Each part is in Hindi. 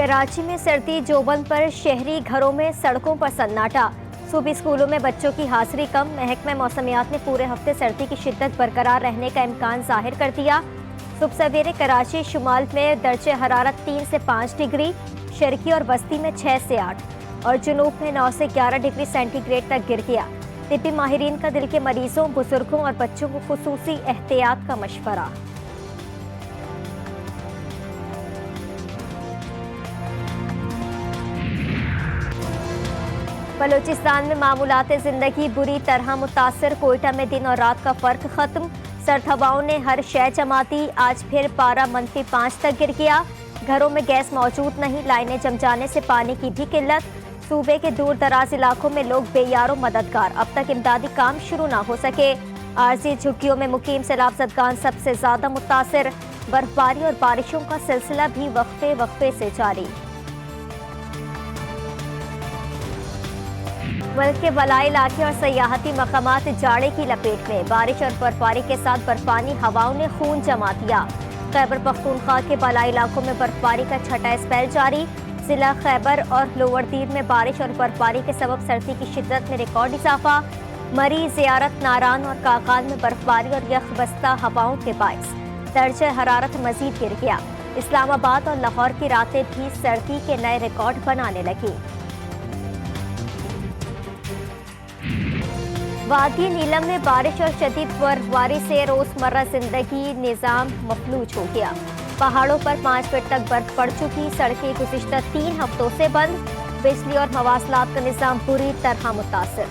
कराची में सर्दी जोबन पर शहरी घरों में सड़कों पर सन्नाटा। सूबी स्कूलों में बच्चों की हाजिरी कम। महकमा मौसमियात ने पूरे हफ्ते सर्दी की शिद्दत बरकरार रहने का इम्कान जाहिर कर दिया। सुबह सवेरे कराची शुमाल में दर्जे हरारत 3 से 5 डिग्री, शर्की और बस्ती में 6 से 8 और जुनूब में 9 से 11 डिग्री सेंटीग्रेड तक गिर गया। तिब्बी माहिरीन का दिल के मरीजों, बुजुर्गों और बच्चों को खुसूसी एहतियात का मशवरा। बलूचिस्तान में मामूलात जिंदगी बुरी तरह मुतासर। कोयटा में दिन और रात का फर्क खत्म। सर्द हवाओं ने हर शय जमा दी। आज फिर पारा -5 तक गिर गया। घरों में गैस मौजूद नहीं। लाइनें जम जाने से पानी की भी किल्लत। सूबे के दूर दराज इलाकों में लोग बेयारो मददगार। अब तक इमदादी काम शुरू ना हो सके। आरजी झुग्गियों में मुकीम सैलाब ज़दगान सबसे ज्यादा मुतासर। बर्फबारी और बारिशों का सिलसिला भी वक्फे वक्फे से जारी। मुल्क के बलाई इलाके और सयाहती मकामात जाड़े की लपेट में। बारिश और बर्फबारी के साथ बर्फानी हवाओं ने खून जमा दिया। खैबर पख्तूनख्वा के बलाई इलाकों में बर्फबारी का छठा स्पेल जारी। जिला खैबर और लोअर दीर में बारिश और बर्फबारी के सबब सर्दी की शिद्दत में रिकॉर्ड इजाफा। मरी, जियारत, नारान और काकान में बर्फबारी और यखबस्ता हवाओं के बाइस दर्जे हरारत मजीद गिर गया। इस्लामाबाद और लाहौर की रातें भी सर्दी के नए रिकॉर्ड बनाने लगी। वादी नीलम में बारिश और शदीद बर्फबारी से रोजमर्रा जिंदगी निजाम मफलूज हो गया। पहाड़ों पर 5 फीट तक बर्फ पड़ चुकी। सड़कें गुज़िश्ता 3 हफ्तों से बंद। बिजली और मवासलात का निजाम बुरी तरह मुतासर।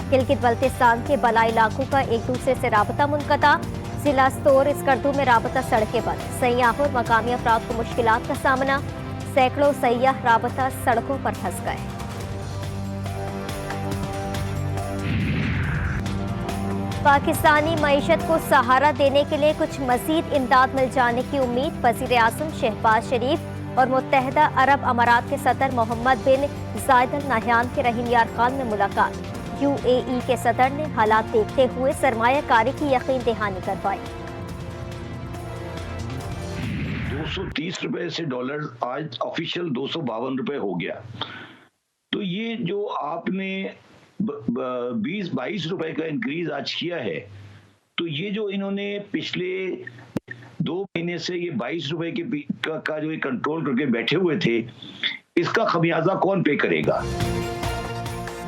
गिलगित बल्तिस्तान के बलाई इलाकों का एक दूसरे से राबता मुनक़ता। जिला स्तोर इसकर्दू में राबता सड़कें बंद। सयाहों और मकामी अफराद को मुश्किलात का सामना। सैकड़ों सयाह राबता सड़कों पर फंस गए। पाकिस्तानी मईशत को सहारा देने के लिए कुछ मजीद इमदाद मिल जाने की उम्मीद। वज़ीर आज़म शहबाज शरीफ और मुत्तहदा अरब अमारात के सदर मोहम्मद बिन जायद अल नाह्यान के रहीम यार खान में मुलाकात। UAE के सदर ने हालात देखते हुए सरमायाकारी की यकीन दहानी करवाई। 230 रुपए से डॉलर आज ऑफिशियल 252 रुपए हो गया। तो ये जो आपने 20-22 रुपए का इंक्रीज आज किया है, तो ये जो इन्होंने पिछले 2 महीने से ये 22 रुपए का जो कंट्रोल करके बैठे हुए थे, इसका खमियाजा कौन पे करेगा?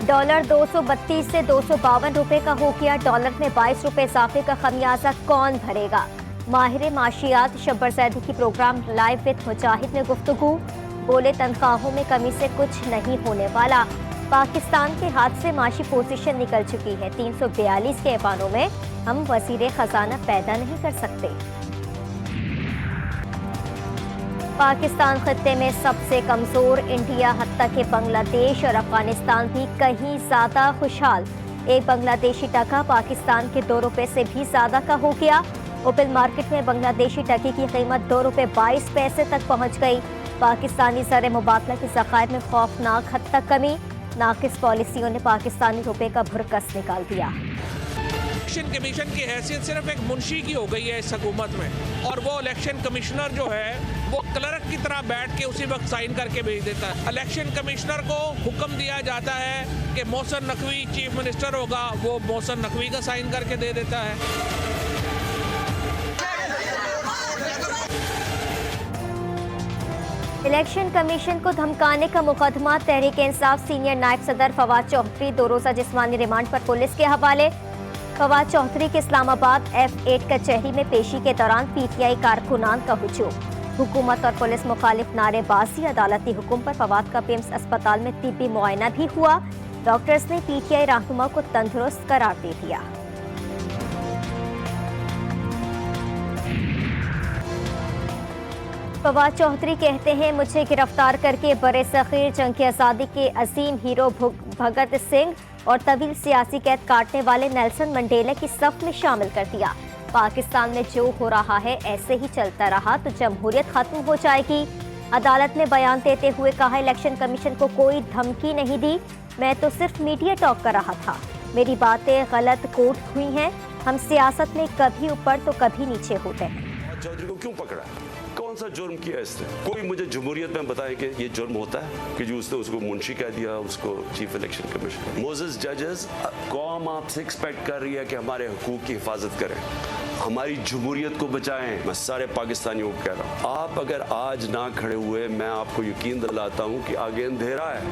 डॉलर 232 से 252 रुपए का हो गया। डॉलर में 22 रुपए इजाफे का खमियाजा कौन भरेगा? माहिर माशियात शब्बर जैदी की प्रोग्राम लाइव विद मुजाहिद में गुफ्तगू। बोले, तनख्वाहों में कमी से कुछ नहीं होने वाला। पाकिस्तान के हाथ से माशी पोजीशन निकल चुकी है। 342 के ऐवानों में हम वजीर खजाना पैदा नहीं कर सकते। पाकिस्तान खत्ते में सबसे कमजोर। इंडिया हत्ता के बांग्लादेश और अफगानिस्तान भी कहीं ज्यादा खुशहाल। एक बांग्लादेशी टका पाकिस्तान के 2 रुपए से भी ज्यादा का हो गया। ओपन मार्केट में बांग्लादेशी टके की कीमत 2 रुपए 22 पैसे तक पहुंच गई। पाकिस्तानी ज़र मुबादला के ज़खायर में खौफनाक हद तक कमी। नाकिस पॉलिसियों ने पाकिस्तानी रुपए का भुरकस निकाल दिया। इलेक्शन कमीशन की हैसियत सिर्फ एक मुंशी की हो गई है इस हुकूमत में, और वो इलेक्शन कमिश्नर जो है वो क्लर्क की तरह बैठ के उसी वक्त साइन करके भेज देता है। इलेक्शन कमिश्नर को हुक्म दिया जाता है कि मोहसिन नकवी चीफ मिनिस्टर होगा, वो मोहसिन नकवी का साइन करके दे देता है। इलेक्शन कमीशन को धमकाने का मुकदमा। तहरीक इंसाफ सीनियर नायब सदर फवाद चौधरी 2 रोज़ा जिस्मानी रिमांड पर पुलिस के हवाले। फवाद चौधरी के इस्लामाबाद F8 कचहरी में पेशी के दौरान PTI कारकुनान का हुजूम। हुकूमत और पुलिस मुखालिफ नारेबाजी। अदालती हुक्म पर फवाद का पिम्स अस्पताल में तिब्बी मुआयना भी हुआ। डॉक्टर्स ने PTI रहनुमा को तंदुरुस्त करार दे दिया। फवाद चौधरी कहते हैं, मुझे गिरफ्तार करके बड़े सखीर जंग की आज़ादी के अजीम हीरो भगत सिंह और तवील सियासी कैद काटने वाले नेल्सन मंडेला की सफ में शामिल कर दिया। पाकिस्तान में जो हो रहा है ऐसे ही चलता रहा तो जमहूरियत खत्म हो जाएगी। अदालत में बयान देते हुए कहा, इलेक्शन कमीशन को कोई धमकी नहीं दी, मैं तो सिर्फ मीडिया टॉक कर रहा था। मेरी बातें गलत कोट हुई हैं। हम सियासत में कभी ऊपर तो कभी नीचे होते हैं। चौधरी को क्यों पकड़ा? कौन सा जुर्म किया इसने? कोई मुझे जमहूरियत में बताए कि ये जुर्म होता है कि जो उसने उसको मुंशी कह दिया, उसको चीफ इलेक्शन कमीशन। मोजेस जजेस, कौम आपसे एक्सपेक्ट कर रही है कि हमारे हुकूक की हिफाजत करें, हमारी जमहूरियत को बचाएं। मैं सारे पाकिस्तानियों को कह रहा हूँ, आप अगर आज ना खड़े हुए, मैं आपको यकीन दिलाता हूँ कि आगे अंधेरा है।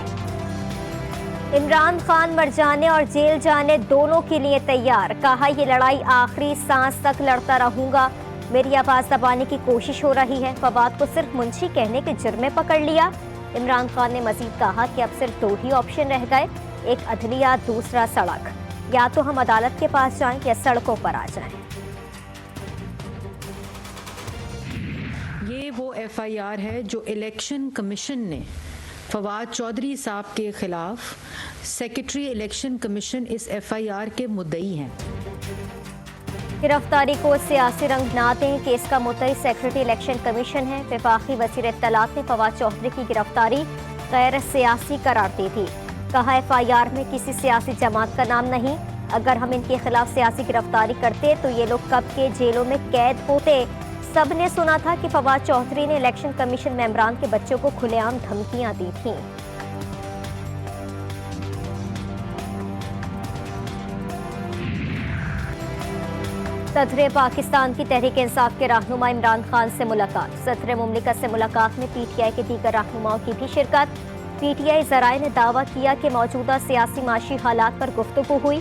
इमरान खान मर जाने और जेल जाने दोनों के लिए तैयार। कहा, ये लड़ाई आखिरी सांस तक लड़ता रहूंगा। मेरी आवाज दबाने की कोशिश हो रही है। फवाद को सिर्फ मुंशी कहने के जुर्म में पकड़ लिया। इमरान खान ने मजीद कहा कि अब सिर्फ 2 ही ऑप्शन रह गए, एक अदलिया, दूसरा सड़क। या तो हम अदालत के पास जाएं या सड़कों पर आ जाएं। ये वो FIR है जो इलेक्शन कमीशन ने फवाद चौधरी साहब के खिलाफ, सेक्रेटरी इलेक्शन कमीशन इस FIR के मुद्दई हैं। गिरफ्तारी को सियासी रंग ना दें, केस का मुद्दई सेक्रेटरी इलेक्शन कमीशन है। वफाकी वज़ीर इत्तलात ने फवाद चौधरी की गिरफ्तारी गैर सियासी करार दी थी। कहा, FIR में किसी सियासी जमात का नाम नहीं। अगर हम इनके खिलाफ सियासी गिरफ्तारी करते तो ये लोग कब के जेलों में कैद होते। सब ने सुना था कि फवाद चौधरी ने इलेक्शन कमीशन में इमरान के बच्चों को खुलेआम धमकियां दी थीं। सदर पाकिस्तान की तहरीक इंसाफ के रहनुमा इमरान खान से मुलाकात। सदर मुमलिकत से मुलाकात में PTI के दीगर रहनुमाओं की भी शिरकत। PTI ज़राए ने दावा किया कि मौजूदा सियासी माशी हालात पर गुफ्तगू हुई।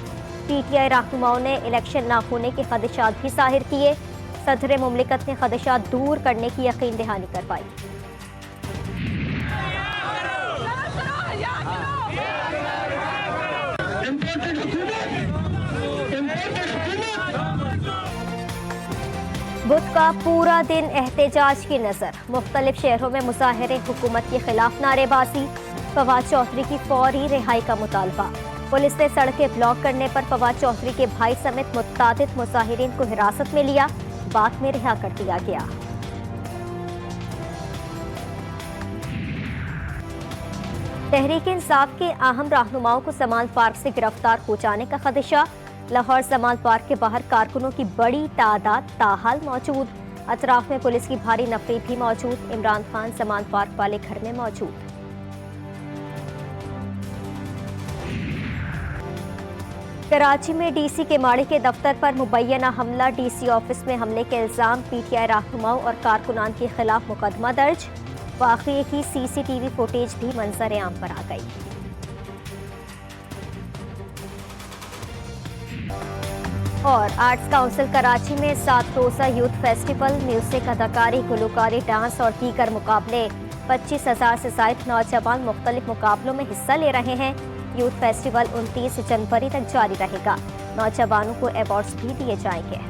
PTI रहनुमाओं ने इलेक्शन न होने के खदशात भी जाहिर किए। सदर मुमलिकत ने खदशात दूर करने की यकीन दहानी करवाई। बुध का पूरा दिन एहतजाज की नजर। मुख्तलिफ शहरों में मुजाहिरे, हुकूमत के खिलाफ नारेबाजी। फवाद चौधरी की फौरी रिहाई का मुतालबा। पुलिस ने सड़कें ब्लॉक करने पर फवाद चौधरी के भाई समेत मुतअद्दिद मुजाहिरीन को हिरासत में लिया, बाद में रिहा कर दिया गया। तहरीक इंसाफ के अहम रहनुमाओं को समान पार्क से गिरफ्तार हो जाने का खदशा। लाहौर समान पार्क के बाहर कारकुनों की बड़ी तादाद ताहाल मौजूद। अतराफ में पुलिस की भारी नफरी भी मौजूद। इमरान खान समान पार्क वाले घर में मौजूद। कराची में DC के माड़ी के दफ्तर पर मुबैना हमला। DC ऑफिस में हमले के इल्जाम। PTI रहनुमाओं और कारकुनान के खिलाफ मुकदमा दर्ज। वाक़ये की CCTV फुटेज भी मंजर आम पर आ गई। और आर्ट्स काउंसिल कराची में 7 रोज़ा यूथ फेस्टिवल। म्यूजिक, अदाकारी, गुलकारी, डांस और दीगर मुकाबले। 25,000 से ज़ायद नौजवान मुख्तलिफ मुकाबलों में हिस्सा ले रहे हैं। यूथ फेस्टिवल 29 जनवरी तक जारी रहेगा। नौजवानों को अवार्ड्स भी दिए जाएंगे।